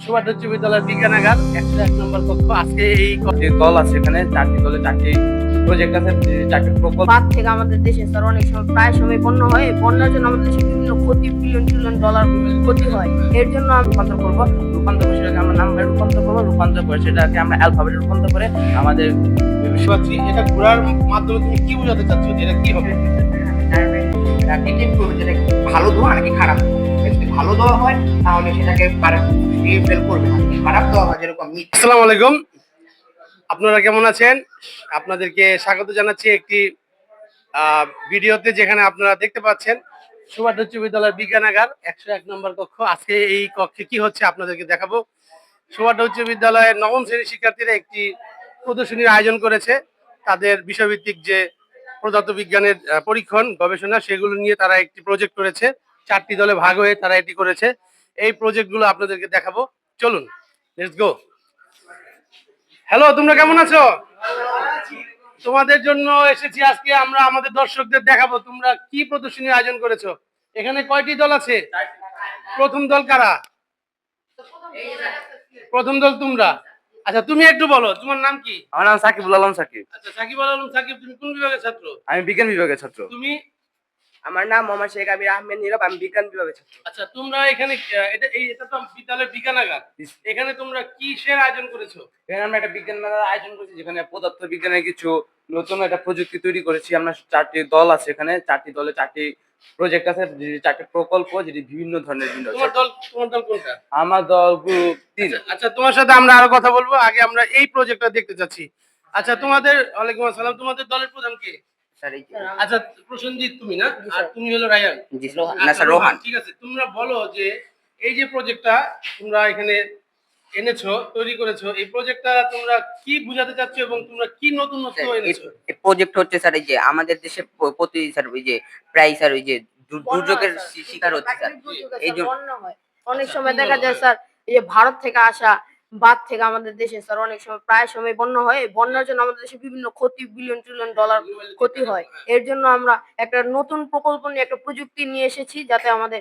সুভাষ উচ্চ বিদ্যালয়ের বিজ্ঞানাগার 101 নম্বর কক্ষ। আজকে এই যে দল আছে এখানে, চারটি দলে চারটি প্রজেক্ট আছে, চারটি প্রকল্প। বাদ থেকে আমাদের দেশে স্যার অনেক সময় প্রায় সময় বন্যা হয়, বন্যার জন্য আমাদের দেশে বিভিন্ন ক্ষতি, বিলিয়ন ট্রিলিয়ন ডলার ক্ষতি হয়। এর জন্য আমি রূপান্তর করবো, রূপান্তর করে সেটাকে আমরা নাম্বারে রূপান্তর করবো, রূপান্তর করে সেটাকে আমরা অ্যালফাবেটে রূপান্তর করে আমাদের এটা ঘোরার মাধ্যমে তুমি কি বোঝাতে চাচ্ছ যে এটা কি হবে? যেটা ভালো ধোয়া নাকি খারাপ ধোঁয়া। যদি ভালো ধোয়া হয় তাহলে সেটাকে ফেল করবে না, খারাপ ধোয়া হয় যেরকম আসসালামু আলাইকুম, আপনারা কেমন আছেন? আপনাদেরকে স্বাগত জানাচ্ছি একটি ভিডিওতে, যেখানে আপনারা দেখতে পাচ্ছেন সুভাষ উচ্চ বিদ্যালয়ের বিজ্ঞানাগার 101 নম্বর কক্ষ। আজকে এই কক্ষে কি হচ্ছে আপনাদেরকে দেখাবো। সুভাষ উচ্চ বিদ্যালয়ের নবম শ্রেণীর শিক্ষার্থীরা একটি প্রদর্শনীর আয়োজন করেছে। তাদের বিষয়ভিত্তিক যে পদার্থবিজ্ঞানের পরীক্ষণ গবেষণা, সেগুলো নিয়ে তারা একটি প্রজেক্ট করেছে। চারটি দলে ভাগ হয়ে তারা এটি করেছে। এই প্রজেক্টগুলো আপনাদেরকে দেখাবো, চলুন, লেটস গো। হ্যালো, তোমরা কেমন আছো? তোমাদের জন্য এসেছি আজকে আমরা আমাদের দর্শকদের দেখাবো তোমরা কি প্রদর্শনীর আয়োজন করেছো। এখানে কয়টি দল আছে? প্রথম দল কারা? প্রথম দল তোমরা। আচ্ছা, তুমি একটু বলো তোমার নাম কি? আমার নাম সাকিবুল আলম সাকিব। আচ্ছা, সাকিবুল আলম সাকিব, তুমি কোন বিভাগের ছাত্র? আমি বিজ্ঞান বিভাগের ছাত্র। তুমি? আমার নাম মোহাম্মদ শেখ আমির আহমেদ নীরব, আমি বিজ্ঞান বিভাগের ছাত্র। আচ্ছা, তোমরা এখানে এটা তো বিদ্যালয়ের বিজ্ঞানাগার, এখানে তোমরা কিসের আয়োজন করেছো? এখানে আমরা একটা বিজ্ঞান মেলার আয়োজন করেছি, যেখানে পদার্থ বিজ্ঞানের কিছু নতুন একটা প্রযুক্তি তৈরি করেছি। আমরা চারটি দল আছে এখানে, চারটি দলে চারটি প্রজেক্ট আছে, চারটি প্রকল্প, যেটি বিভিন্ন ধরনের ভিন্ন। তোমার দল কোনটা? আমার দল গ্রুপ 3। আচ্ছা, তোমার সাথে আমরা আরো কথা বলবো, আগে আমরা এই প্রজেক্টটা দেখতে চাচ্ছি। আচ্ছা, তোমাদের ওয়ালাইকুম আসসালাম, তোমাদের দলের প্রধান কে? আচ্ছা, প্রসেনজিৎ তুমি না? আর তুমি হলো রায়ান? জি আচ্ছা, না স্যার, রোহান। ঠিক আছে, তোমরা বলো যে এই যে প্রজেক্টটা তোমরা এখানে এনেছো, তৈরি করেছো, এই প্রজেক্টটা তোমরা কি বোঝাতে চাচ্ছ এবং তোমরা কি নতুনত্ব এনেছো? এই প্রজেক্ট হচ্ছে স্যার, এই যে আমাদের দেশে প্রতি স্যার ওই যে প্রায় স্যার ওই যে দুর্যোগের শিকার হচ্ছে স্যার। এই জন্য বন্যা হয় অনেক সময় দেখা যায় স্যার, এই যে ভারত থেকে আসা বাদ থেকে আমাদের দেশে স্যার অনেক সময় প্রায় সময় বন্যা হয়, বন্যার জন্য আমাদের দেশে বিভিন্ন ক্ষতি, বিলিয়ন ট্রিলিয়ন ডলার ক্ষতি হয়। এর জন্য আমরা একটা নতুন প্রকল্প নিয়ে, একটা প্রযুক্তি নিয়ে এসেছি, যাতে আমাদের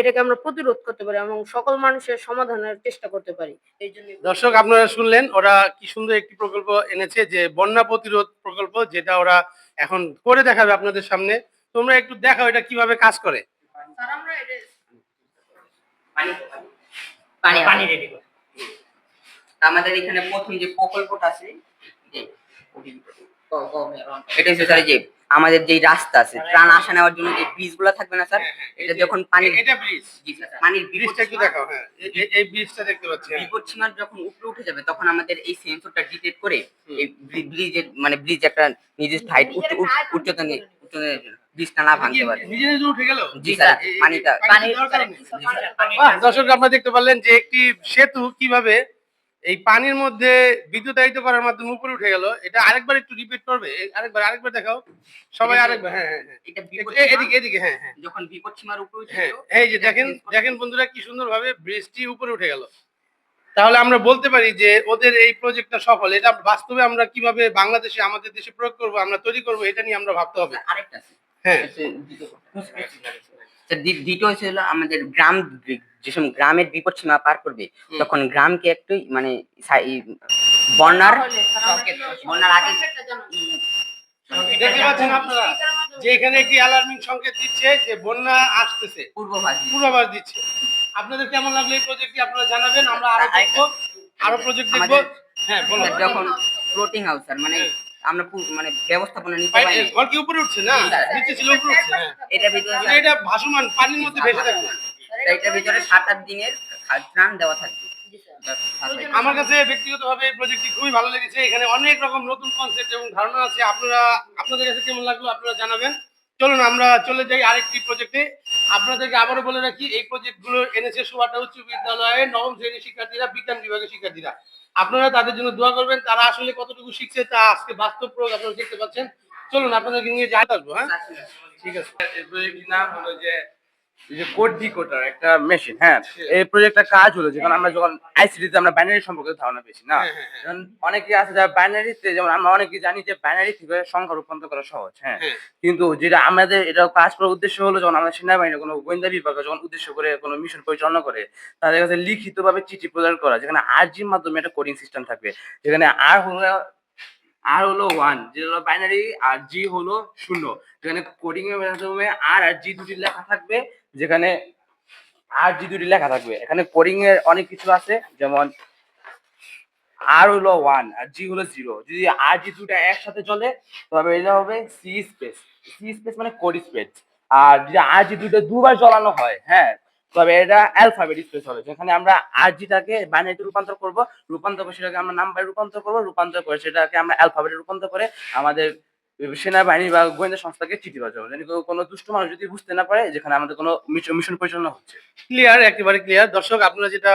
এটাকে আমরা প্রতিরোধ করতে পারি এবং সকল মানুষের সমাধানের চেষ্টা করতে পারি। এই জন্য দর্শক, আপনারা শুনলেন ওরা কি সুন্দর একটি প্রকল্প এনেছে, যে বন্যা প্রতিরোধ প্রকল্প, যেটা ওরা এখন করে দেখাবে আপনাদের সামনে। তোমরা একটু দেখাও এটা কিভাবে কাজ করে। স্যার, আমরা পানি পানি রেডি করি। আমাদের এখানে প্রথম যে প্রকল্পটা আছে, যে এটা হচ্ছে স্যার, যে আমাদের যে রাস্তা আছে ত্রাণ আসা নেওয়ার জন্য যে ব্রিজ গুলা থাকবে না স্যার, এটা যখন পানি, এটা ব্রিজ, জি স্যার, পানির ব্রিজটা একটু দেখাও। হ্যাঁ, এই ব্রিজটা দেখতে পাচ্ছি। বিপদ সীমার যখন উপরে উঠে যাবে, তখন আমাদের এই সেন্সরটা ডিটেক্ট করে এই ব্রিজের মানে ব্রিজ একটা নির্দিষ্ট হাইট উচ্চতা নিয়ে ব্রিজটা না ভাঙতে পারে। নিজে নিজে উঠে গেল। জি স্যার, পানিটা বাহ, দর্শক, আপনারা দেখতে পারলেন যে একটি সেতু কিভাবে এই পানির মধ্যে বিদ্যুতায়িত করার মাধ্যমে উপরে উঠে গেল। এটা আরেকবার একটু রিপিট করবে, আরেকবার দেখাও সবাই, আরেকবার। হ্যাঁ হ্যাঁ হ্যাঁ, এটা এদিকে এদিকে, হ্যাঁ হ্যাঁ, যখন বিপদ সীমার উপরে উঠে হ্যাঁ, গেল, এই যে দেখেন দেখেন বন্ধুরা, কি সুন্দরভাবে ব্রিজটি উপরে উঠে গেল। তাহলে আমরা বলতে পারি যে ওদের এই প্রজেক্টটা সফল। এটা বাস্তবে আমরা কিভাবে বাংলাদেশে, আমাদের দেশে প্রয়োগ করব, আমরা তৈরি করব, এটা নিয়ে আমরা ভাবতে হবে। আরেকটা আছে। হ্যাঁ, দ্বিতীয় হচ্ছে হলো আমাদের গ্রাম, যে সময় গ্রামের বিপদ সীমা পার করবে, তখন গ্রামকে একটু মানে বন্যার বন্যার আগে দেখতে পাচ্ছেন আপনারা যে এখানে একটি অ্যালার্মিং সংকেত দিচ্ছে যে বন্যা আসতেছে, পূর্বাভাস দিচ্ছে। আপনাদের কেমন লাগলো এই প্রজেক্টটি আপনারা জানাবেন। আমরা আরো দেখবো, আরো প্রজেক্ট দেখবো। হ্যাঁ, বলো। যখন ফ্লোটিং হাউস স্যার, মানে আমরা মানে ব্যবস্থাপনা নিতে পারি। ঘর কি উপরে উঠছে না? নিচে ছিল, উপরে উঠছে। হ্যাঁ, এটার ভিতরে মানে এটা ভাসমান পানির মধ্যে ভেসে থাকবে। এটার ভিতরে 7-8 দিনের ত্রাণ দেওয়া থাকবে। আমার কাছে ব্যক্তিগতভাবে এই প্রজেক্টটি খুবই ভালো লেগেছে। এখানে অনেক রকম নতুন কনসেপ্ট এবং ধারণা আছে। আপনাদের কাছে কেমন লাগলো আপনারা জানাবেন। চলুন আমরা চলে যাই আরেকটি প্রজেক্টে। আপনাদেরকে আবারও বলে রাখি, এই প্রজেক্টগুলো এনেছে সুভাটা উচ্চ বিদ্যালয়ের নবম শ্রেণীর শিক্ষার্থীরা, বিজ্ঞান বিভাগের শিক্ষার্থীরা। আপনারা তাদের জন্য দোয়া করবেন। তারা আসলে কতটুকু শিখছে তা আজকে বাস্তব প্রয়োগ আপনারা দেখতে পাচ্ছেন। চলুন আপনাদেরকে নিয়ে যাই আসবো। হ্যাঁ, ঠিক আছে। এই প্রজেক্টটির নাম হলো যে এই যে কোড ডিকোডার একটা মেশিন, হ্যাঁ, এই প্রজেক্টটা কাজ হলো যেখানে আমরা যখন আইসিটি তে আমরা বাইনারি সম্পর্কে ধারণা পেয়েছি না, যেমন অনেকে আছে যারা বাইনারিতে, যেমন আমরা অনেকে জানি যে বাইনারি থেকে সংখ্যা রূপান্তর করা সহজ, হ্যাঁ, কিন্তু যেটা আমাদের এটা কাজ করার উদ্দেশ্য হলো যখন আমরা সেনাবাহিনী কোনো গোয়েন্দা বিভাগ যখন উদ্দেশ্য করে কোনো মিশন পরিচালনা করে, তাদের কাছে লিখিতভাবে চিঠি প্রদান করা, যেখানে আরজির মাধ্যমে একটা কোডিং সিস্টেম থাকবে, যেখানে আর হলো 1 যেটা হলো বাইনারি, আর জি হলো 0, যেখানে কোডিং এর মাধ্যমে আর জি দুটি লেখা থাকবে, যেখানে আর জি দুটি লেখা থাকবে। এখানে কোডিং এর অনেক কিছু আছে, যেমন আর হলো 1 আর জি হলো 0, যদি আর জি দুটো একসাথে চলে তবে এটা হবে সি স্পেস। সি স্পেস মানে কোড স্পেস। আর যদি আর জি দুটো দুবার চালানো হয়, হ্যাঁ, তবে এটা অ্যালফাবেট স্পেস হবে, যেখানে আমরা আর জিটাকে বাইনারিতে রূপান্তর করে সেটাকে আমরা নাম্বারে রূপান্তর করে সেটাকে আমরা অ্যালফাবেটে রূপান্তর করে আমাদের সেনাবাহিনী বা গোয়েন্দা সংস্থাকে চিঠি পাঠাবো, যেন কোনো দুষ্ট মানুষ যদি বুঝতে না পারে যেখানে আমাদের কোনো মিশন পরিচালনা হচ্ছে। ক্লিয়ার, একেবারে ক্লিয়ার। দর্শক, আপনারা যেটা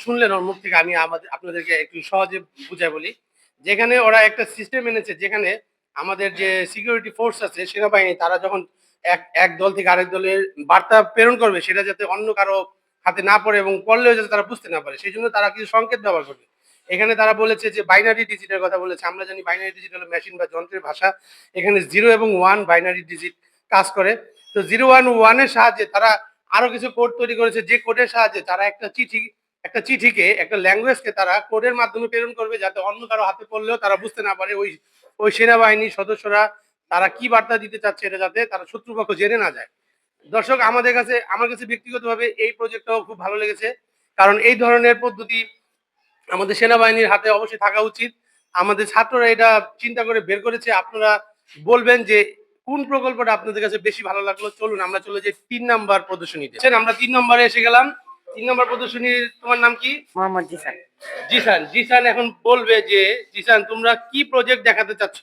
শুনলেন ওর মুখ থেকে, আমি আপনাদেরকে একটু সহজে বুঝাই বলি। যেখানে ওরা একটা সিস্টেম এনেছে, যেখানে আমাদের যে সিকিউরিটি ফোর্স আছে সেনাবাহিনী, তারা যখন এক এক দল থেকে আরেক দলের বার্তা প্রেরণ করবে, সেটা যাতে অন্য কারো হাতে না পড়ে এবং পড়লেও যাতে তারা বুঝতে না পারে, সেই জন্য তারা কিছু সংকেত ব্যবহার করবে। এখানে তারা বলেছে যে বাইনারি ডিজিটের কথা বলেছে। আমরা জানি বাইনারি ডিজিট হলো মেশিন বা যন্ত্রের ভাষা। এখানে 0 এবং 1 বাইনারি ডিজিট কাজ করে। তো 0 1 1 এর সাহায্যে তারা আরো কিছু কোড তৈরি করেছে, যে কোডের সাহায্যে তারা একটা চিঠিকে, একটা ল্যাঙ্গুয়েজকে তারা কোডের মাধ্যমে প্রেরণ করবে, যাতে অন্য কারো হাতে পড়লেও তারা বুঝতে না পারে ওই ওই সেনাবাহিনীর সদস্যরা তারা কি বার্তা দিতে চাচ্ছে, এটা যাতে তারা শত্রুপক্ষ জেনে না যায়। দর্শক, আমার কাছে ব্যক্তিগতভাবে এই প্রজেক্টটাও খুব ভালো লেগেছে, কারণ এই ধরনের পদ্ধতি আমাদের সেনাবাহিনীর হাতে অবশ্যই থাকা উচিত। আমাদের ছাত্ররা এটা চিন্তা করে বের করেছে। আপনারা বলবেন যে কোন প্রকল্পটা আপনাদের কাছে বেশি ভালো লাগলো। চলুন আমরা চলে যাই 3 নাম্বার প্রদর্শনীতে। আমরা 3 নম্বরে এসে গেলাম। 3 নম্বর প্রদর্শনীর তোমার নাম কি? মোহাম্মদ জিসান। জিসান এখন বলবে যে, জিসান তোমরা কি প্রজেক্ট দেখাতে চাচ্ছ?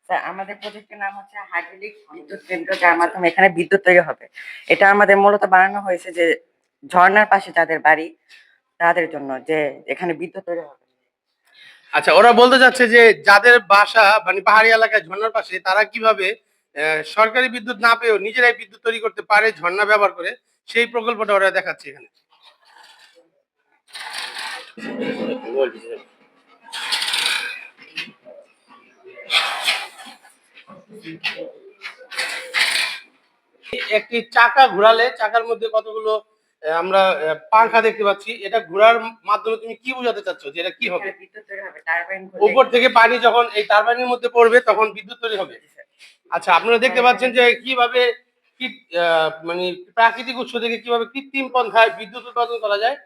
স্যার, আমাদের প্রজেক্টের নাম হচ্ছে হাইড্রোলিক বিদ্যুৎ কেন্দ্র, যার মাধ্যমে এখানে বিদ্যুৎ তৈরি হবে। এটা আমাদের মূলত বানানো হয়েছে যে ঝর্ণার পাশে যাদের বাড়ি তাদের জন্য, যে এখানে বিদ্যুৎ তৈরি হবে। আচ্ছা, ওরা বলতে চাচ্ছে যে যাদের বাসা মানে পাহাড়ি এলাকায় ঝর্ণার পাশে, তারা কিভাবে সরকারি বিদ্যুৎ না পেয়েও নিজেরাই বিদ্যুৎ তৈরি করতে পারে ঝর্ণা ব্যবহার করে, সেই প্রকল্পটা ওরা দেখাচ্ছে এখানে। একটি চাকা ঘোরালে চাকার মধ্যে কতগুলো আমরা পাংখা দেখতে পাচ্ছি। এটা ঘোরার মাধ্যমে তুমি কি বোঝাতে চাচ্ছ যে এটা কি হবে? এখানে বিদ্যুৎ তৈরি হবে, টারবাইন উপর থেকে পানি যখন এই টারবাইনের মধ্যে পড়বে তখন বিদ্যুৎ তৈরি হবে। আচ্ছা, আপনারা দেখতে পাচ্ছেন যে কিভাবে মানে প্রাকৃতিক উৎস থেকে কিভাবে কৃত্রিম পন্থায় বিদ্যুৎ উৎপাদন করা যায়,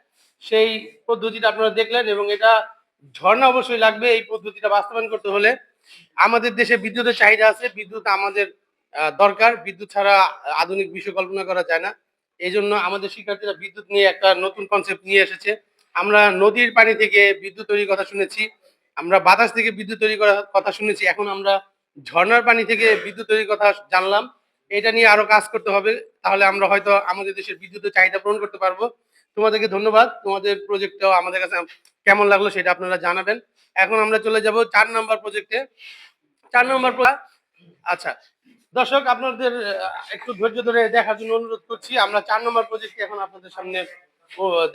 সেই পদ্ধতিটা আপনারা দেখলেন। এবং এটা ঝর্ণা অবশ্যই লাগবে এই পদ্ধতিটা বাস্তবায়ন করতে হলে। আমাদের দেশে বিদ্যুতের চাহিদা আছে, বিদ্যুৎ আমাদের দরকার। বিদ্যুৎ ছাড়া আধুনিক বিশ্ব কল্পনা করা যায় না। এই জন্য আমাদের শিক্ষার্থীরা বিদ্যুৎ নিয়ে একটা নতুন কনসেপ্ট নিয়ে এসেছে। আমরা নদীর পানি থেকে বিদ্যুৎ তৈরির কথা শুনেছি, আমরা বাতাস থেকে বিদ্যুৎ তৈরি করার কথা শুনেছি, এখন আমরা ঝর্ণার পানি থেকে বিদ্যুৎ তৈরির কথা জানলাম। এটা নিয়ে আরো কাজ করতে হবে, তাহলে আমরা হয়তো আমাদের দেশের বিদ্যুতের চাহিদা পূরণ করতে পারবো। তোমাদেরকে ধন্যবাদ। তোমাদের প্রজেক্টটাও আমাদের কাছে কেমন লাগলো সেটা আপনারা জানাবেন। এখন আমরা চলে যাব 4 নাম্বার প্রজেক্টে। 4 নম্বর আচ্ছা, দর্শক আপনাদের একটু ধৈর্য ধরে দেখার জন্য অনুরোধ করছি। আমরা 4 নম্বর প্রজেক্টে এখন আপনাদের সামনে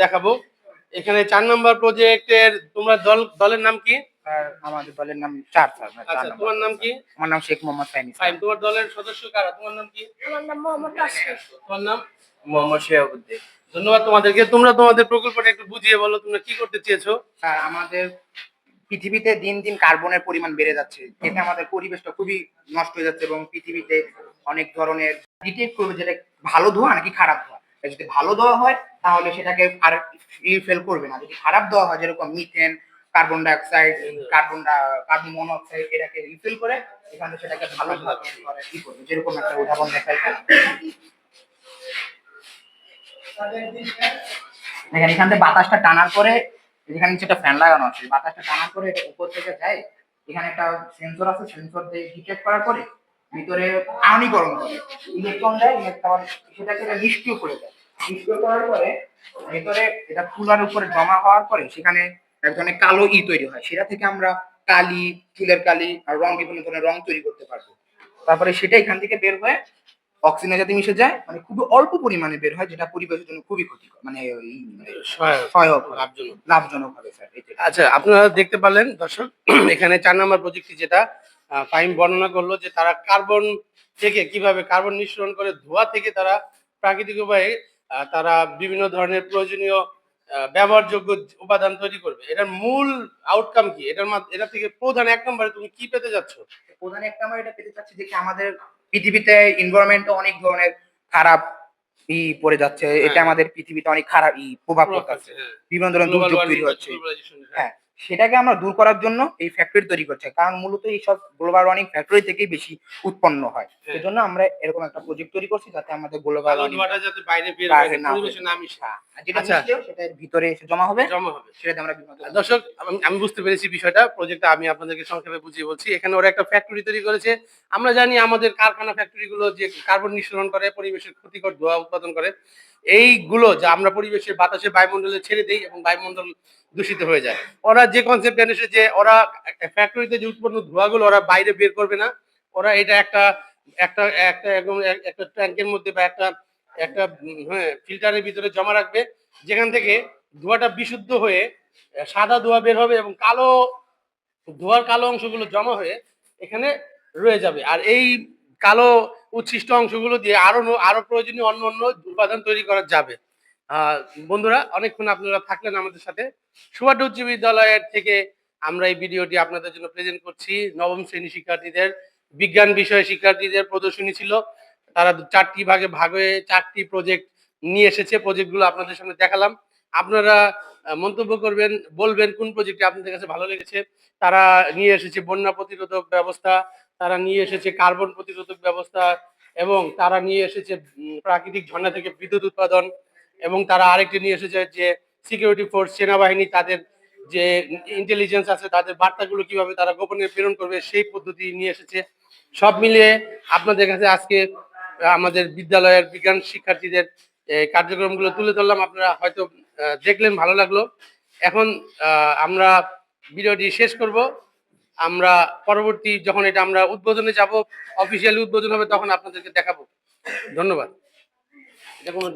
দেখাবো। এখানে 4 নম্বর প্রজেক্টের তোমরা দলের নাম কি? স্যার, আমাদের দলের নাম 4 স্যার। আচ্ছা, তোমার নাম কি? আমার নাম শেখ মোহাম্মদ ফাহিম। ফাইন। তোমার দলের সদস্য কারা? তোমার নাম কি? আমার নাম মোহাম্মদ তাসফিক। তোমার নাম? মোহাম্মদ শিহাবুদ্দিন। ধন্যবাদ তোমাদেরকে। তোমরা তোমাদের প্রকল্পটা একটু বুঝিয়ে বলো, তোমরা কি করতে চেয়েছো? স্যার, আমাদের পৃথিবীতে দিন দিন কার্বনের পরিমাণ বেড়ে যাচ্ছে, এতে আমাদের পরিবেশটা খুবই নষ্ট হয়ে যাচ্ছে এবং পৃথিবীতে অনেক ধরনের ডিটেক্ট করবে যেটা ভালো ধোঁয়া নাকি খারাপ ধোঁয়া। যদি ভালো ধোঁয়া হয় তাহলে সেটাকে আর ফেল করবে না, যদি খারাপ ধোঁয়া হয় যেরকম methane, carbon dioxide, carbon monoxide, এটাকে রিফিল করে এখানে সেটাকে ভালো ধোঁয়া তৈরি করে কি করবে। যেরকম একটা উদাহরণ দেখাই, দেখেন এখান থেকে বাতাসটা টানার পরে, এখানে নিচে একটা ফ্যান লাগানো আছে, বাতাসটা টানার পরে এটা উপর থেকে যায়, এখানে একটা সেন্সর আছে, সেন্সর দিয়ে ডিটেক্ট করার পরে ভিতরে আয়নীকরণ করে ইলেকট্রন দেয়, ইলেকট্রন সেটাকে নিষ্ক্রিয় করে দেয়। নিষ্ক্রিয় করার পরে ভিতরে এটা কুলার উপরে জমা হওয়ার পরে সেখানে এক ধরনের কালো তৈরি হয়, সেটা থেকে আমরা চুলের কালি আর রং, বিভিন্ন ধরনের রং তৈরি করতে পারবো। তারপরে সেটা এখান থেকে বের হয়ে অক্সিজেনের সাথে মিশে যায়, মানে খুবই অল্প পরিমাণে বের হয়, যেটা পরিবেশের জন্য খুবই ক্ষতিকর, মানে সহায়ক হবে, লাভজনক। লাভজনক হবে স্যার। এটাই। আচ্ছা, আপনারা দেখতে পারলেন দর্শক, এখানে 4 নম্বর প্রযুক্তি যেটা ফাহিম বর্ণনা করলো যে তারা কার্বন থেকে কিভাবে কার্বন নিঃসরণ করে ধোঁয়া থেকে তারা প্রাকৃতিক উপায়ে তারা বিভিন্ন ধরনের প্রয়োজনীয় ব্যবহারযোগ্য উপাদান তৈরি করবে। এটার মূল আউটকাম কি? এটা থেকে প্রধান 1 নম্বরে তুমি কি পেতে যাচ্ছ? প্রধান একটা আমরা এটা পেতে চাচ্ছি যে কি আমাদের পৃথিবীতে এনভায়রনমেন্টে অনেক ধরনের খারাপ পড়ে যাচ্ছে। এটা হ্যাঁ। আমাদের পৃথিবীতে অনেক খারাপ প্রভাব প্রভাব পড়তেছে। ফেলছে, হ্যাঁ। বিভিন্ন ধরনের গ্লোবাল দুর্যোগ ওয়ার্মিং তৈরি বা হচ্ছে। গ্লোবালাইজেশন, হ্যাঁ। হ্যাঁ, সেটাকে আমরা দূর করার জন্য এই ফ্যাক্টরি তৈরি করছে। কারণ মূলত এইসব গ্লোবাল ওয়ার্মিং ফ্যাক্টরি থেকেই বেশি উৎপন্ন হয়। হ্যাঁ। সেজন্য আমরা এরকম একটা প্রজেক্ট তৈরি করছি যাতে আমাদের গ্লোবাল কালো ওয়ার্মিং ধোঁয়াটা যাতে বাইরে বের হয় বাইরে না, না পরিবেশে না মিশে। আর যেটা আচ্ছা। মিশলেও সেটা এর ভিতরে এসে জমা হবে, জমা হবে। সেটাতে আমরা বিভিন্ন ধরনের দর্শক, আমি বুঝতে পেরেছি বিষয়টা। প্রজেক্টটা আমি আপনাদেরকে সংক্ষেপে বুঝিয়ে বলছি। এখানে ওরা একটা ফ্যাক্টরি তৈরি করেছে। আমরা জানি আমাদের কারখানা ফ্যাক্টরি গুলো যে কার্বন নিঃসরণ করে, পরিবেশের ক্ষতিকর ধোঁয়া উৎপাদন করে। এইগুলো যা আমরা পরিবেশের বাতাসে বায়ুমণ্ডলে ছেড়ে দেই এবং বায়ুমণ্ডল দূষিত হয়ে যায়। ওরা যে কনসেপ্ট এনেছে যে ওরা ফ্যাক্টরিতে যে উৎপন্ন ধোঁয়াগুলো ওরা বাইরে বের করবে না। ওরা এটা একটা একটা একটা একদম একটা ট্যাঙ্কের মধ্যে বা একটা একটা হ্যাঁ, ফিল্টারের ভিতরে জমা রাখবে। যেখান থেকে ধোঁয়াটা বিশুদ্ধ হয়ে সাদা ধোঁয়া বের হবে এবং ধোঁয়ার কালো অংশগুলো জমা হয়ে এখানে রয়ে যাবে। আর এই কালো উচ্ছিষ্ট অংশগুলো দিয়ে আরো প্রয়োজনীয় অন্য উপাদান তৈরি করা যাবে। আহ বন্ধুরা, অনেকক্ষণ আপনারা থাকলেন আমাদের সাথে। সুভাষ উচ্চ বিদ্যালয়ের থেকে আমরা এই ভিডিওটি আপনাদের জন্য প্রেজেন্ট করছি। নবম শ্রেণী শিক্ষার্থীদের, বিজ্ঞান বিষয়ে শিক্ষার্থীদের প্রদর্শনী ছিল। তারা 4টি ভাগে ভাগ হয়ে 4টি প্রজেক্ট নিয়ে এসেছে। প্রজেক্টগুলো আপনাদের সামনে দেখালাম। আপনারা মন্তব্য করবেন, বলবেন কোন প্রজেক্টটি আপনাদের কাছে ভালো লেগেছে। তারা নিয়ে এসেছে বন্যা প্রতিরোধক ব্যবস্থা, তারা নিয়ে এসেছে কার্বন প্রতিরোধক ব্যবস্থা, এবং তারা নিয়ে এসেছে প্রাকৃতিক ঝর্ণা থেকে বিদ্যুৎ উৎপাদন, এবং তারা আরেকটি নিয়ে এসেছে যে সিকিউরিটি ফোর্স, সেনাবাহিনী তাদের যে ইন্টেলিজেন্স আছে তাদের বার্তাগুলো কিভাবে তারা গোপনে প্রেরণ করবে সেই পদ্ধতি নিয়ে এসেছে। সব মিলিয়ে আপনাদের কাছে আজকে আমাদের বিদ্যালয়ের বিজ্ঞান শিক্ষার্থীদের কার্যক্রমগুলো তুলে ধরলাম। আপনারা হয়তো দেখলেন, ভালো লাগলো। এখন আমরা ভিডিওটি শেষ করব। আমরা পরবর্তী যখন এটা আমরা উদ্বোধনে যাব, অফিসিয়ালি উদ্বোধন হবে, তখন আপনাদেরকে দেখাবো। ধন্যবাদ। এটা কোনো